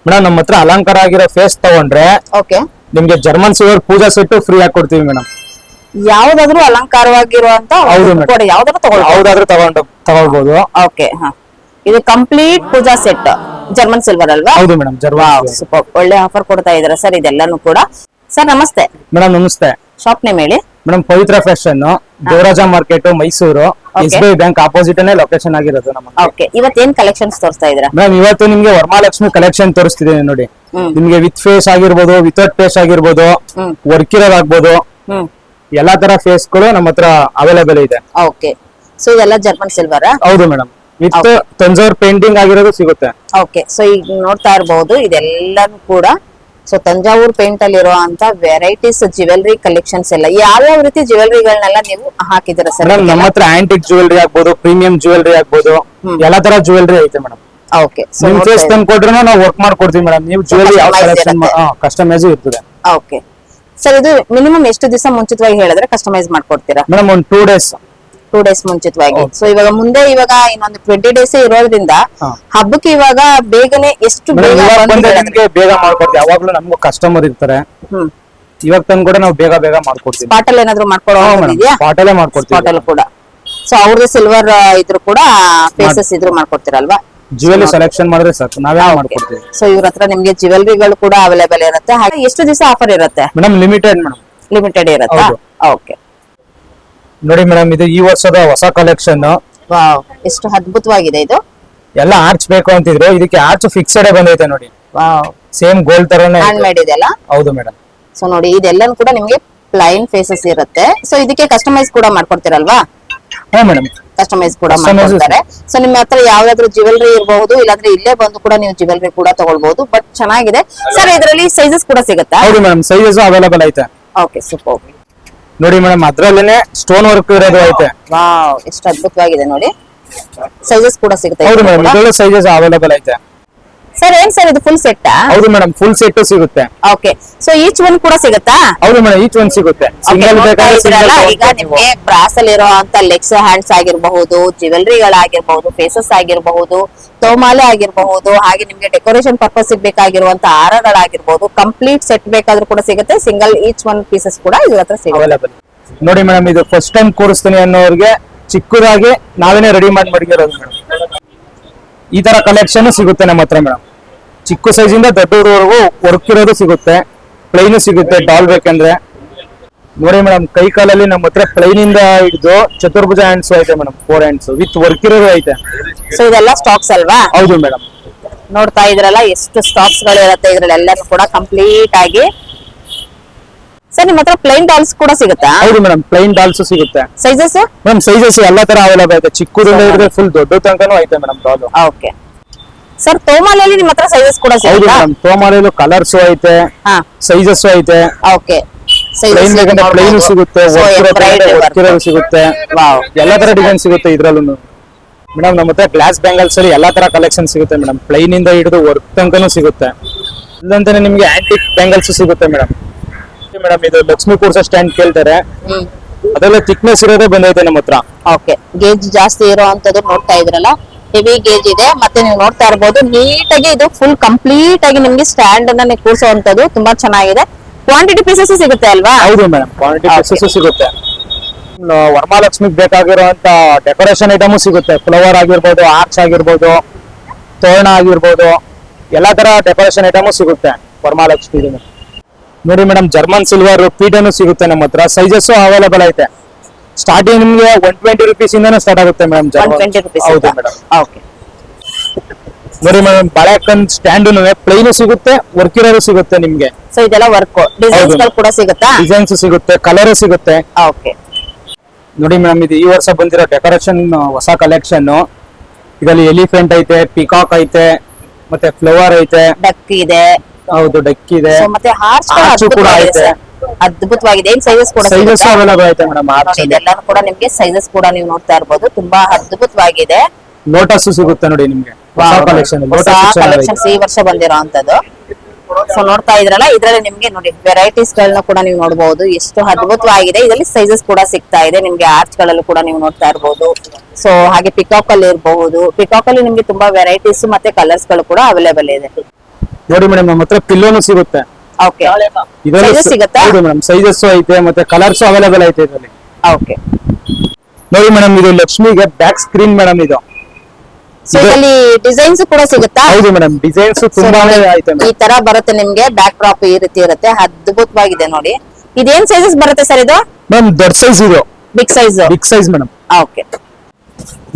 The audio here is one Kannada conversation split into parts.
ಮೇಡಮ್ ನಮ್ಮ ಹತ್ರ ಅಲಂಕಾರ ಆಗಿರೋ ಫೇಸ್ ತಗೊಂಡ್ರೆ ಓಕೆ ನಿಮ್ಗೆ ಜರ್ಮನ್ ಸಿಲ್ವರ್ ಪೂಜಾ ಸೆಟ್ ಫ್ರೀ ಆಗಿ ಕೊಡ್ತೀವಿ ಮೇಡಮ್. ಯಾವ್ದಾದ್ರು ಅಲಂಕಾರವಾಗಿರುವಂತ ಹೌದು madam. ಕೊಡಿ, ಯಾವ್ದಾದ್ರು ತಗೊಳ್ಳಿ. ಯಾವ್ದಾದ್ರು ತಗೊಳ್ಬಹುದು. ಓಕೆ ಇದು complete puja set German silver ಅಲ್ವಾ? ಹೌದು ಮೇಡಮ್, ಜರ್ಮನ್ ಸೂಪರ್, ಒಳ್ಳೆ ಆಫರ್ ಕೊಡ್ತಾ ಇದಾರೆ ಸರ್ ಇದೆಲ್ಲಾನು ಕೂಡ. Sir namaste madam. Namaste. Shop name ಹೇಳಿ madam. Pavitra Fashion, Devaraja Market, Mysuru, SBI bank opposite location ಆಗಿರೋದು ನಮ್ಮ. ಓಕೆ, ಇವತ್ತೇನ್ ಕಲೆಕ್ಷನ್ಸ್ ತೋರಿಸ್ತಾ ಇದ್ದೀರಾ? ಮೇಡಮ್ ಇವತ್ತು ನಿಮ್ಗೆ ವರಮಹಾಲಕ್ಷ್ಮಿ ಕಲೆಕ್ಷನ್ ತೋರಿಸ್ತಿದ್ದೀನಿ ನೋಡಿ. ನಿಮ್ಗೆ ವಿತ್ ಫೇಸ್ ಆಗಿರ್ಬೋದು, ವಿತೌಟ್ ಫೇಸ್ ಆಗಿರ್ಬೋದು, ವರ್ಕ್ ಇರೋದಾಗ್ಬೋದು, ಎಲ್ಲಾ ತರ ಫೇಸ್ ಗಳು ನಮ್ಮ ಹತ್ರ ಅವೈಲೇಬಲ್ ಇದೆ. ಓಕೆ, ಸೊ ಇದೆಲ್ಲ ಜರ್ಮನ್ ಸಿಲ್ವರ್? ಹೌದು ಮೇಡಮ್, ವಿತ್ ತಂಜಾವೂರ್ ಪೇಂಟಿಂಗ್ ಆಗಿರೋದು ಸಿಗುತ್ತೆ. ಓಕೆ, ಸೊ ಈಗ ನೋಡ್ತಾ ಇರಬಹುದು ಇದೆಲ್ಲಾನು ಕೂಡ ಸೊ ತಂಜಾವೂರ್ ಪೇಂಟ್ ಅಲ್ಲಿ ಇರುವಂತ ವೆರೈಟೀಸ್ ಜ್ಯುವೆಲರಿ ಕಲೆಕ್ಷನ್ಸ್ ಎಲ್ಲ. ಯಾವ್ಯಾವ ರೀತಿ ಜ್ಯುವೆಲರಿಗಳನ್ನೆಲ್ಲ ನೀವು ಹಾಕಿದ್ದೀರಾ ಸರ್? ಮೇಡಮ್ ನಮ್ಮ ಹತ್ರ ಆಂಟಿಕ್ ಜ್ಯುವೆಲರಿ ಆಗ್ಬೋದು, ಪ್ರೀಮಿಯಂ ಜ್ಯುವೆಲರಿ ಆಗ್ಬೋದು, ಎಲ್ಲಾ ತರ ಜ್ಯುವೆಲರಿ ಐತೆ ಮೇಡಮ್. ಓಕೆ, ನಿಮ್ ಫೇಸ್ ತಂದು ಕೊಟ್ರೆ ನಾವು ವರ್ಕ್ ಮಾಡ್ಕೊಡ್ತೀವಿ ಮೇಡಮ್. ನೀವು ಜ್ಯುವೆಲರಿ ಯಾವ ಕಲೆಕ್ಷನ್ ಕಸ್ಟಮೈಸ್ ಇರ್ತದೆ. ಓಕೆ ಸರ್, ಇದು ಮಿನಿಮಮ್ ಎಷ್ಟು ದಿವಸ ಮುಂಚಿತವಾಗಿ ಹೇಳಿದ್ರೆ ಕಸ್ಟಮೈಸ್ ಮಾಡ್ಕೊಡ್ತೀರಾ? ಮೇಡಮ್ ಒಂದು 2 days. 2 days ಮುಂಚಿತವಾಗಿ. ಸೊ ಇವಾಗ ಮುಂದೆ ಇನ್ನೊಂದು 20 days ಇರೋದ್ರಿಂದ ಹಬ್ಬಕ್ಕೆ ಇವಾಗ ಬೇಗನೆ ಎಷ್ಟು ಬೇಗ ಬೇಗ ಮಾಡ್ಕೊಡ್ತೀವಿ. ಯಾವಾಗ್ಲೂ ನಮ್ಗೂ ಕಸ್ಟಮರ್ ಇರ್ತಾರೆ, ಇವಾಗ ತಂದು ಕೂಡ ನಾವು ಬೇಗ ಬೇಗ ಮಾಡ್ಕೊಡ್ತೀವಿ. ಸ್ಪಾಟ್ ಅಲ್ಲಿ ಏನಾದ್ರು ಮಾಡ್ಕೊಡೋ ಇದೆಯಾ? ಸ್ಪಾಟ್ ಅಲ್ಲೇ ಮಾಡ್ಕೊಡ್ತೀವಿ. ಸ್ಪಾಟ್ ಅಲ್ಲಿ ಕೂಡ. ಸೊ ಅವ್ರದ್ದು ಸಿಲ್ವರ್ ಇದ್ರು ಕೂಡ ಫೇಸಸ್ ಇದ್ರು ಮಾಡ್ಕೊಡ್ತೀರಲ್ವಾ? ಜ್ಯುವೆಲರಿ ಸೆಲೆಕ್ಷನ್ ಮಾಡಿದ್ರೆ ಸಾಕು, ನಾವೇ ಮಾಡ್ಕೊಡ್ತೀವಿ. ಸೊ ಇವ್ರ ಹತ್ರ ನಿಮ್ಗೆ ಜ್ಯುವೆಲರಿಗಳು ಕೂಡ ಅವೈಲೇಬಲ್ ಇರುತ್ತೆ. ಹಾಗೆ ಎಷ್ಟು ದಿವಸ ಆಫರ್ ಇರುತ್ತೆ? Madam limited madam. ಲಿಮಿಟೆಡ್ ಇರುತ್ತಾ? ಓಕೆ ನೋಡಿ ಮೇಡಮ್, ಇದು ಈ ವರ್ಷದ ಹೊಸ ಕಲೆಕ್ಷನ್. ವಾವ್, ಎಷ್ಟು ಅದ್ಭುತವಾಗಿದೆ ಇದು. ಎಲ್ಲ ಆರ್ಚ್ ಬೇಕು ಅಂತಿದ್ರು, ಇದಕ್ಕೆ ಆರ್ಚ್ ಫಿಕ್ಸೆಡ್ ಬಂದೈತೆ ನೋಡಿ. ವಾವ್, ಸೇಮ್ ಗೋಲ್ಡ್ ತರನೇ ಹ್ಯಾಂಡ್ ಮೇಡ್ ಇದೆಲ್ಲ. ಹೌದು ಮೇಡಮ್. ಸೊ ನೋಡಿ ಇದೆಲ್ಲನೂ ಕೂಡ ನಿಮ್ಗೆ ಪ್ಲೈನ್ ಫೇಸಸ್ ಇರುತ್ತೆ. ಸೊ ಇದಕ್ಕೆ ಕಸ್ಟಮೈಸ್ ಕೂಡ ಮಾಡ್ಕೊಡ್ತೀರಲ್ವಾ? ಹಾ ಮೇಡಮ್, ಕಸ್ಟಮೈಸ್ ಕೂಡ ಮಾಡ್ಕೊಡ್ತಾರೆ. ಸೊ ನಿಮ್ಮ ಹತ್ರ ಯಾವ್ದಾದ್ರು ಜ್ಯುವೆಲರಿ ಇರಬಹುದು, ಇಲ್ಲಾಂದ್ರೆ ಇಲ್ಲೇ ಬಂದು ಕೂಡ ನೀವು ಜ್ಯುವೆಲರಿ ಕೂಡ ತಗೊಳ್ಬಹುದು. ಬಟ್ ಚೆನ್ನಾಗಿದೆ ಸರ್. ಇದರಲ್ಲಿ ಸೈಜಸ್ ಕೂಡ ಸಿಗುತ್ತಾ? ಹೌದು ಮೇಡಮ್, ಸೈಜಸ್ ಅವೈಲೇಬಲ್ ಐತೆ. Okay super. ನೋಡಿ ಮೇಡಮ್, ಅದ್ರಲ್ಲೇನೆ ಸ್ಟೋನ್ ವರ್ಕ್ ಇರೋದು ಐತೆ. ವಾವ್, ಎಷ್ಟು ಅದ್ಭುತವಾಗಿದೆ ನೋಡಿ. ಸೈಜಸ್ ಕೂಡ ಸಿಗುತ್ತೆ? ಹೌದು ಮೇಡಮ್, ಇದರಲ್ಲೂ ಸೈಜಸ್ ಅವೈಲೇಬಲ್ ಐತೆ. ಸರ್ ಏನ್ ಸರ್ ಇದು ಫುಲ್ ಸೆಟ್? ಹೌದು ಮೇಡಮ್, ಫುಲ್ ಸೆಟ್ ಸಿಗುತ್ತೆ. ಓಕೆ, ಸೊ ಈಚ್ ಒನ್ ಕೂಡ ಸಿಗುತ್ತಾ? ಹೌದು ಮೇಡಮ್, ಈಚ್ ಒನ್ ಸಿಗುತ್ತೆ. ಸಿಂಗಲ್ ಬೇಕಾದ್ರೆ ಈಗ ನಿಮ್ಗೆ ಬ್ರಾಸ್ ಅಲ್ಲಿ ಇರುವಂತ ಲೆಗ್ಸ್ ಹ್ಯಾಂಡ್ಸ್ ಆಗಿರಬಹುದು, ಜ್ಯುವೆಲರಿಗಳಾಗಿರಬಹುದು, ಫೇಸಸ್ ಆಗಿರಬಹುದು, ತೋಮಾಲೆ ಆಗಿರಬಹುದು, ಹಾಗೆ ನಿಮ್ಗೆ ಡೆಕೋರೇಷನ್ ಪರ್ಪಸ್ ಬೇಕಾಗಿರುವಂತ ಹಾರಗಳಾಗಿರ್ಬಹುದು, ಕಂಪ್ಲೀಟ್ ಸೆಟ್ ಬೇಕಾದ್ರೂ ಕೂಡ ಸಿಗುತ್ತೆ. ಸಿಂಗಲ್ ಈಚ್ ಒನ್ ಪೀಸಸ್ ಕೂಡ ಇದ್ರ ಹತ್ರ ಸಿಗುತ್ತೆ. ನೋಡಿ ಮೇಡಮ್, ಇದು ಫಸ್ಟ್ ಟೈಮ್ ಕೂರಿಸ್ತೀನಿ ಅನ್ನೋರಿಗೆ ಚಿಕ್ಕದಾಗಿ ನಾವೇನೆ ರೆಡಿ ಮಾಡಿ ಮಡಗಿರೋದು ಮೇಡಮ್. ಈ ತರ ಕಲೆಕ್ಷನ್ ಸಿಗುತ್ತೆ ನಮ್ಮ ಹತ್ರ ಮೇಡಮ್. ಚಿಕ್ಕ ಸೈಜ್ ಇಂದ ದೊಡ್ಡವರೆಗೂ ವರ್ಕ್ ಇರೋದು ಸಿಗುತ್ತೆ, ಪ್ಲೈನ್ ಸಿಗುತ್ತೆ ಡಾಲ್ ಬೇಕಂದ್ರೆ. ನೋಡಿ ಮೇಡಮ್, ಕೈ ಕಾಲಲ್ಲಿ ನಮ್ಮ ಹತ್ರ ಪ್ಲೈನ್ ಇಂದ ಹಿಡಿದು ಚತುರ್ಭುಜ ಹ್ಯಾಂಡ್ಸ್ ಐತೆ ಮೇಡಮ್, 4 hands ವಿತ್ ವರ್ಕ್ ಇರೋದು ಐತೆ. ಸೊ ಇದೆಲ್ಲ ಸ್ಟಾಕ್ಸ್ ಅಲ್ವಾ? ಹೌದು ಮೇಡಮ್. ನೋಡ್ತಾ ಇದ್ರಲ್ಲ ಎಷ್ಟು ಸ್ಟಾಕ್ಸ್ ಗಳು ಇರುತ್ತೆ ಇದ್ರಲ್ಲೆಲ್ಲನೂ ಕೂಡ ಕಂಪ್ಲೀಟ್ ಆಗಿ. ಸರ್ ನಿಮ್ಮ ಹತ್ರ ಪ್ಲೈನ್ ಡಾಲ್ಸ್ ಕೂಡ ಸಿಗುತ್ತಾ? ಹೌದು ಮೇಡಮ್, ಪ್ಲೈನ್ ಡಾಲ್ಸ್ ಸಿಗುತ್ತೆ. ಸೈಜಸ್ ಮೇಡಮ್ ಸೈಜಸ್ ಎಲ್ಲಾ ತರ ಅವೈಲೇಬಲ್ ಐತೆ, ಚಿಕ್ಕದಿಂದ ಹಿಡಿದ್ರೆ ಫುಲ್ ದೊಡ್ಡ ತನಕನೂ ಐತೆ ಮೇಡಮ್ ಡಾಲ್. ಓಕೆ ಸರ್, ತೋಮಾಲೆಯಲ್ಲಿ ನಿಮ್ಮ ಹತ್ರ ಸೈಜಸ್ ಕೂಡ ಹೌದು ಸಿಗುತ್ತಾ? ಮೇಡಮ್, ತೋಮಾಲೆಯಲ್ಲೂ ಕಲರ್ಸ್ ಐತೆ, ಸೈಜಸ್ ಐತೆ. ಓಕೆ, ಪ್ಲೈನ್ ಬೇಕಂದ್ರೆ ಪ್ಲೈನ್ ಸಿಗುತ್ತೆ, ವರ್ಕ್ ಇರೋದು ಸಿಗುತ್ತೆ, ಎಲ್ಲಾ ತರ ಡಿಸೈನ್ ಸಿಗುತ್ತೆ ಇದ್ರಲ್ಲೂ ಮೇಡಮ್. ನಮ್ಮ ಹತ್ರ ಗ್ಲಾಸ್ ಬ್ಯಾಂಗಲ್ಸ್ ಅಲ್ಲಿ ಎಲ್ಲಾ ತರ ಕಲೆಕ್ಷನ್ ಸಿಗುತ್ತೆ ಮೇಡಮ್, ಪ್ಲೈನ್ ಇಂದ ಹಿಡಿದು ವರ್ಕ್ ತನಕನೂ ಸಿಗುತ್ತೆ. ಇಲ್ಲಂತಾನೆ ನಿಮ್ಗೆ ಆಂಟಿಕ್ ಬ್ಯಾಂಗಲ್ಸ್ ಸಿಗುತ್ತೆ ಮೇಡಮ್. ಮೇಡಮ್ ಇದು ಲಕ್ಷ್ಮೀ ಕೂರ್ಸ ಸ್ಟ್ಯಾಂಡ್ ಕೇಳ್ತಾರೆ, ಅದೆಲ್ಲ ಥಿಕ್ನೆಸ್ ಇರೋದೇ ಬಂದೈತೆ ನಮ್ಮ ಹತ್ರ. ಓಕೆ, ಗೇಜ್ ಜಾಸ್ತಿ ಇರೋಂತದ್ದು ನೋಡ್ತಾ ಇದ್ರಲ್ಲ, ಹೆವಿ ಗೇಜ್ ಇದೆ. ಮತ್ತೆ ನೀವು ನೋಡ್ತಾ ಇರಬಹುದು ನೀಟಾಗಿ ಇದು ಫುಲ್ ಕಂಪ್ಲೀಟ್ ಆಗಿ ನಿಮ್ಗೆ ಸ್ಟ್ಯಾಂಡ್ ಅನ್ನ ಕೂರಿಸುವಂತದ್ದು ತುಂಬಾ ಚೆನ್ನಾಗಿದೆ. ಕ್ವಾಂಟಿಟಿ ಪೀಸಸ್ ಸಿಗುತ್ತೆ ಅಲ್ವಾ? ಹೌದು ಮೇಡಮ್, ಕ್ವಾಂಟಿಟಿ ಪೀಸಸ್ ಸಿಗುತ್ತೆ. ವರಮಹಾಲಕ್ಷ್ಮಿಗೆ ಬೇಕಾಗಿರುವಂತ ಡೆಕೋರೇಷನ್ ಐಟಮು ಸಿಗುತ್ತೆ. ಫ್ಲವರ್ ಆಗಿರ್ಬೋದು, ಆರ್ಚ್ ಆಗಿರ್ಬೋದು, ತೋರಣ ಆಗಿರ್ಬೋದು, ಎಲ್ಲಾ ತರ ಡೆಕೋರೇಷನ್ ಐಟಮು ಸಿಗುತ್ತೆ ವರಮಹಾಲಕ್ಷ್ಮಿ. ನೋಡಿ ಮೇಡಮ್, ಜರ್ಮನ್ ಸಿಲ್ವರ್ ಪೀಟನು ಸಿಗುತ್ತೆ ನಮ್ಮ ಹತ್ರ. ಸೈಜಸ್ ಅವೈಲೇಬಲ್ ಐತೆ. ಸ್ಟಾರ್ಟಿಂಗ್ ನಿಮ್ಗೆ 120 rupees ಇಂದಾನು ಸ್ಟಾರ್ಟ್ ಆಗುತ್ತೆ ಮೇಡಮ್. 120 rupees. ಹೌದು ಮೇಡಮ್. ಓಕೆ, ನೋಡಿ ಮೇಡಮ್, ಬಾಳೆಕನ್ ಸ್ಟ್ಯಾಂಡ್ ಪ್ಲೈನ್ ಸಿಗುತ್ತೆ, ವರ್ಕ್ ಇರೋದು ಸಿಗುತ್ತೆ ನಿಮ್ಗೆ. ಸೊ ಇದೆಲ್ಲ ವರ್ಕ್ ಡಿಸೈನ್ಸ್ ಗಳು ಕೂಡ ಸಿಗುತ್ತಾ? ಡಿಸೈನ್ಸ್ ಸಿಗುತ್ತೆ, ಕಲರ್ ಸಿಗುತ್ತೆ. ಓಕೆ, ನೋಡಿ ಮೇಡಮ್, ಇದು ಈ ವರ್ಷ ಬಂದಿರೋ ಡೆಕೋರೇಷನ್ ಹೊಸ ಕಲೆಕ್ಷನ್. ಇದರಲ್ಲಿ ಎಲಿಫೆಂಟ್ ಐತೆ, ಪಿಕಾಕ್ ಐತೆ, ಮತ್ತೆ ಫ್ಲವರ್ ಐತೆ, ಡಕ್ ಇದೆ. ಹೌದು, ಡಕ್ ಇದೆ, ಮತ್ತೆ ಹಾರ್ಚ್ ಕೂಡ ಐತೆ. ಅದ್ಭುತವಾಗಿದೆ. ಏನ್ ಸೈಜಸ್ ಕೂಡ ಸೈಜಸ್ ಅವೈಲೇಬಲ್ ಐತೆ ಮೇಡಮ್. ಇದೆಲ್ಲಾನು ಕೂಡ ನಿಮ್ಗೆ ಸೈಜಸ್ ಕೂಡ ನೀವು ನೋಡ್ತಾ ಇರಬಹುದು. ತುಂಬಾ ಅದ್ಭುತವಾಗಿದೆ. ಲೋಟಸ್ ಸಿಗುತ್ತೆ ನೋಡಿ ನಿಮ್ಗೆ, ಕಲೆಕ್ಷನ್ ಈ ವರ್ಷ ಬಂದಿರೋ ಅಂತದ್ದು. ಸೊ ನೋಡ್ತಾ ಇದ್ರಲ್ಲ, ಇದ್ರಲ್ಲಿ ನಿಮ್ಗೆ ನೋಡಿ ವೆರೈಟೀಸ್ ಗಳನ್ನ ಕೂಡ ನೀವು ನೋಡಬಹುದು. ಎಷ್ಟು ಅದ್ಭುತವಾಗಿದೆ. ಇದರಲ್ಲಿ ಸೈಜಸ್ ಕೂಡ ಸಿಗ್ತಾ ಇದೆ ನಿಮ್ಗೆ. ಆರ್ಚ್ ಗಳಲ್ಲೂ ಕೂಡ ನೀವು ನೋಡ್ತಾ ಇರಬಹುದು. ಸೊ ಹಾಗೆ ಪಿಕಾಕ್ ಅಲ್ಲಿ ಇರಬಹುದು. ಪಿಕಾಕ್ ಅಲ್ಲಿ ನಿಮ್ಗೆ ತುಂಬಾ ವೆರೈಟೀಸ್ ಮತ್ತೆ ಕಲರ್ಸ್ ಗಳು ಕೂಡ ಅವೈಲೇಬಲ್ ಇದೆ. ನೋಡಿ ಮೇಡಮ್ ನಮ್ಮ ಹತ್ರ ಪಿಲ್ಲೋನು ಸಿಗುತ್ತೆ. ಓಕೆ ಇದರಲ್ಲಿ Sizes ಸಿಗುತ್ತಾ? ಹೌದು ಮೇಡಮ್, ಸೈಜಸ್ ಐತೆ ಮತ್ತೆ ಕಲರ್ಸ್ ಅವೈಲೇಬಲ್ ಐತೆ ಇದರಲ್ಲಿ. ಓಕೆ ನೋಡಿ ಮೇಡಮ್, ಇದು ಲಕ್ಷ್ಮಿಗೆ ಬ್ಯಾಕ್ ಸ್ಕ್ರೀನ್ ಮೇಡಮ್ ಇದು. ಸೊ ಇದರಲ್ಲಿ ಡಿಸೈನ್ಸ್ ಕೂಡ ಸಿಗುತ್ತಾ? ಹೌದು ಮೇಡಮ್, ಡಿಸೈನ್ಸ್ ತುಂಬಾನೇ ಐತೆ ಈ ಮೇಡಮ್. ತರ ಬರುತ್ತೆ ನಿಮ್ಗೆ, ಬ್ಯಾಕ್ ಡ್ರಾಪ್ ಈ ರೀತಿ ಇರುತ್ತೆ, ಅದ್ಭುತವಾಗಿದೆ ನೋಡಿ. ಇದೇನ್ ಸೈಜಸ್ ಬರುತ್ತೆ ಸರ್ ಇದು? ಮೇಡಮ್ ದೊಡ್ಡ ಸೈಜ್ ಇದು, big size. Big size madam. Okay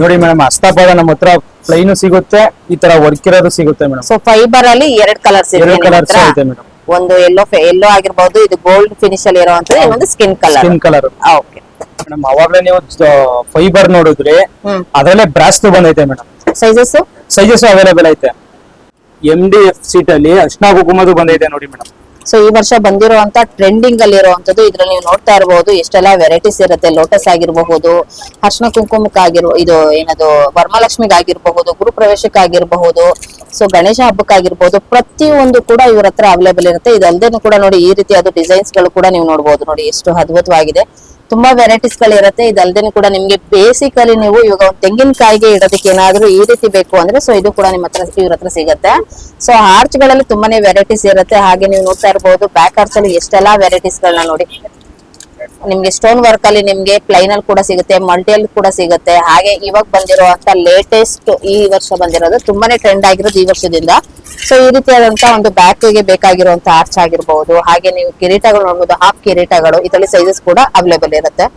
ನೋಡಿ ಮೇಡಮ್, ಹಸ್ತಪಾದ ನಮ್ಮ ಹತ್ರ ಪ್ಲೈನ್ ಸಿಗುತ್ತೆ, ಈ ತರ ವರ್ಕ್ ಇರೋದು ಸಿಗುತ್ತೆ ಮೇಡಮ್. ಸೊ ಫೈಬರ್ ಅಲ್ಲಿ ಎರಡ್ ಕಲರ್ಸ್ ಇದೆ ಎರಡು ನಿಮ್ಮ ಕಲರ್ಸ್ ಹತ್ರ. ಐತೆ ಮೇಡಮ್. ಒಂದು ಎಲ್ಲೋ ಆಗಿರ್ಬಹುದು, ಇದು ಗೋಲ್ಡ್ ಫಿನಿಶ್ ಅಲ್ಲಿ ಇರುವಂತದ್ದು, ಇನ್ನೊಂದು skin colour. Skin colour okay madam. ಅವಾಗ್ಲೇ ನೀವು ಫೈಬರ್ ನೋಡಿದ್ರಿ, ಹ್ಮ್ ಅದರಲ್ಲೇ ಬ್ರಾಸ್ ಬಂದೈತೆ ಮೇಡಮ್. ಸೈಜಸ್ ಸೈಜಸ್ ಅವೈಲೇಬಲ್ ಐತೆ. MDF ಸೀಟ್ ಅಲ್ಲಿ ಅರ್ಶಿನ ಕುಂಕುಮದು ಬಂದೈತೆ ನೋಡಿ ಮೇಡಮ್. ಸೊ ಈ ವರ್ಷ ಬಂದಿರುವಂತ ಟ್ರೆಂಡಿಂಗ್ ಅಲ್ಲಿ ಇರುವಂತದ್ದು, ಇದ್ರಲ್ಲಿ ನೀವು ನೋಡ್ತಾ ಇರಬಹುದು ಎಷ್ಟೆಲ್ಲ ವೆರೈಟೀಸ್ ಇರುತ್ತೆ. ಲೋಟಸ್ ಆಗಿರಬಹುದು, ಅರ್ಶಿನ ಕುಂಕುಮಕ್ಕಾಗಿರೋ ಇದು ಏನದು ವರಮಹಾಲಕ್ಷ್ಮಿಗಾಗಿರಬಹುದು, ಗುರು ಪ್ರವೇಶಕ್ಕಾಗಿರಬಹುದು, ಸೊ ಗಣೇಶ ಹಬ್ಬಕ್ಕಾಗಿರ್ಬಹುದು, ಪ್ರತಿಯೊಂದು ಕೂಡ ಇವ್ರ ಹತ್ರ ಅವೈಲೇಬಲ್ ಇರುತ್ತೆ. ಇದಲ್ದೇನು ಕೂಡ ನೋಡಿ ಈ ರೀತಿ ಅದು ಡಿಸೈನ್ಸ್ ಗಳು ಕೂಡ ನೀವು ನೋಡಬಹುದು. ನೋಡಿ ಎಷ್ಟು ಅದ್ಭುತವಾಗಿದೆ, ತುಂಬಾ ವೆರೈಟೀಸ್ ಗಳು ಇರುತ್ತೆ. ಇದಲ್ದೇನು ಕೂಡ ನಿಮ್ಗೆ ಬೇಸಿಕಲಿ ನೀವು ಇವಾಗ ಒಂದು ತೆಂಗಿನಕಾಯಿಗೆ ಇಡೋದಕ್ಕೆ ಏನಾದ್ರೂ ಈ ರೀತಿ ಬೇಕು ಅಂದ್ರೆ ಸೊ ಇದು ಕೂಡ ನಿಮ್ಮ ಹತ್ರ ಇವ್ರ ಹತ್ರ ಸಿಗುತ್ತೆ. ಸೊ ಆರ್ಚ್ ಗಳಲ್ಲಿ ತುಂಬಾನೇ ವೆರೈಟೀಸ್ ಇರುತ್ತೆ. ಹಾಗೆ ನೀವು ನೋಡ್ತಾ ಇರಬಹುದು ಬ್ಯಾಕ್ ಆರ್ಚ್ ಅಲ್ಲಿ ಎಷ್ಟೆಲ್ಲಾ ವೆರೈಟೀಸ್ ಗಳನ್ನ ನೋಡಿ. ನಿಮ್ಗೆ ಸ್ಟೋನ್ ವರ್ಕ್ ಅಲ್ಲಿ ನಿಮ್ಗೆ ಪ್ಲೈನ್ ಅಲ್ಲಿ ಕೂಡ ಸಿಗುತ್ತೆ, ಮಲ್ಟಿಯಲ್ಲಿ ಕೂಡ ಸಿಗುತ್ತೆ. ಹಾಗೆ ಇವಾಗ ಬಂದಿರುವಂತ ಲೇಟೆಸ್ಟ್ ಈ ವರ್ಷ ಬಂದಿರೋದು ತುಂಬಾನೇ ಟ್ರೆಂಡ್ ಆಗಿರೋದು ಈ ವರ್ಷದಿಂದ. ಸೊ ಈ ರೀತಿಯಾದಂತ ಒಂದು ಬ್ಯಾಕ್ ಗೆ ಬೇಕಾಗಿರುವಂತ ಆರ್ಚ್ ಆಗಿರಬಹುದು. ಹಾಗೆ ನೀವು ಕಿರೀಟಗಳು ನೋಡಬಹುದು, ಹಾಫ್ ಕಿರೀಟಗಳು, ಇದರಲ್ಲಿ ಸೈಜಸ್ ಕೂಡ ಅವೈಲೇಬಲ್ ಇರುತ್ತೆ.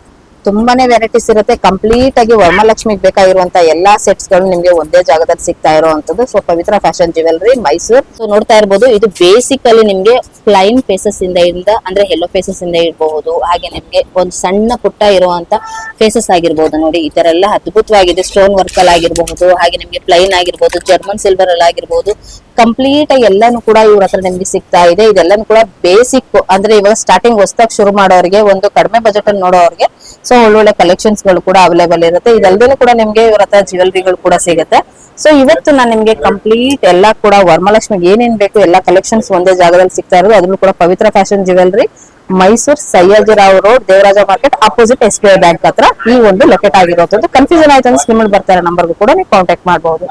ತುಂಬಾನೇ ವೆರೈಟೀಸ್ ಇರುತ್ತೆ. ಕಂಪ್ಲೀಟ್ ಆಗಿ ವರಮಹಾಲಕ್ಷ್ಮಿಗೆ ಬೇಕಾಗಿರುವಂತ ಎಲ್ಲಾ ಸೆಟ್ಸ್ ಗಳು ನಿಮ್ಗೆ ಒಂದೇ ಜಾಗದಲ್ಲಿ ಸಿಗ್ತಾ ಇರುವಂತದ್ದು. ಸೊ ಪವಿತ್ರ ಫ್ಯಾಷನ್ ಜ್ಯುವೆಲರಿ ಮೈಸೂರು. ಸೊ ನೋಡ್ತಾ ಇರಬಹುದು, ಇದು ಬೇಸಿಕಲಿ ನಿಮ್ಗೆ ಪ್ಲೈನ್ ಫೇಸಸ್ ಇಂದ ಅಂದ್ರೆ ಎಲ್ಲೋ ಫೇಸಸ್ ಇಂದ ಇರಬಹುದು. ಹಾಗೆ ನಿಮ್ಗೆ ಒಂದು ಸಣ್ಣ ಪುಟ್ಟ ಇರುವಂತ ಫೇಸಸ್ ಆಗಿರ್ಬಹುದು. ನೋಡಿ ಈ ತರ ಎಲ್ಲ ಅದ್ಭುತವಾಗಿದೆ. ಸ್ಟೋನ್ ವರ್ಕ್ ಅಲ್ಲಿ ಆಗಿರಬಹುದು, ಹಾಗೆ ನಿಮ್ಗೆ ಪ್ಲೈನ್ ಆಗಿರ್ಬಹುದು, ಜರ್ಮನ್ ಸಿಲ್ವರ್ ಅಲ್ಲಿ ಆಗಿರ್ಬಹುದು, ಕಂಪ್ಲೀಟ್ ಆಗಿ ಎಲ್ಲಾನು ಕೂಡ ಇವ್ರ ಹತ್ರ ನಿಮ್ಗೆ ಸಿಗ್ತಾ ಇದೆ. ಇದೆಲ್ಲಾನು ಕೂಡ ಬೇಸಿಕ್ ಅಂದ್ರೆ ಇವಾಗ ಸ್ಟಾರ್ಟಿಂಗ್ ಹೊಸದಾಗಿ ಶುರು ಮಾಡೋರಿಗೆ, ಒಂದು ಕಡಿಮೆ ಬಜೆಟ್ ಅಲ್ಲಿ ನೋಡೋರಿಗೆ ಸೊ ಒಳ್ಳೊಳ್ಳೆ ಕಲೆಕ್ಷನ್ಸ್ ಗಳು ಕೂಡ ಅವೈಲೇಬಲ್ ಇರುತ್ತೆ. ಇದಲ್ದೇನೆ ಕೂಡ ನಿಮ್ಗೆ ಇವ್ರ ಹತ್ರ ಜ್ಯುವೆಲರಿಗಳು ಕೂಡ ಸಿಗುತ್ತೆ. ಸೊ ಇವತ್ತು ನಾನು ನಿಮ್ಗೆ ಕಂಪ್ಲೀಟ್ ಎಲ್ಲಾ ಕೂಡ ವರಮಹಾಲಕ್ಷ್ಮಿಗೆ ಏನೇನ್ ಬೇಕು ಎಲ್ಲಾ ಕಲೆಕ್ಷನ್ಸ್ ಒಂದೇ ಜಾಗದಲ್ಲಿ ಸಿಗ್ತಾ ಇರೋದು. ಅದನ್ನು ಕೂಡ Pavitra Fashion jewellery Mysuru, Sayyajirao road, Devaraja Market opposite SBI bank ಹತ್ರ ಈ ಒಂದು ಲೊಕೇಟ್ ಆಗಿರೋದು. ಕನ್ಫ್ಯೂಷನ್ ಆಯ್ತು ಅಂದ್ರೆ ಸ್ಕ್ರೀನ್ ಬರ್ತಾರೆ ನಂಬರ್ಗೂ ಕೂಡ ನೀವು ಕಾಂಟ್ಯಾಕ್ಟ್ ಮಾಡಬಹುದು.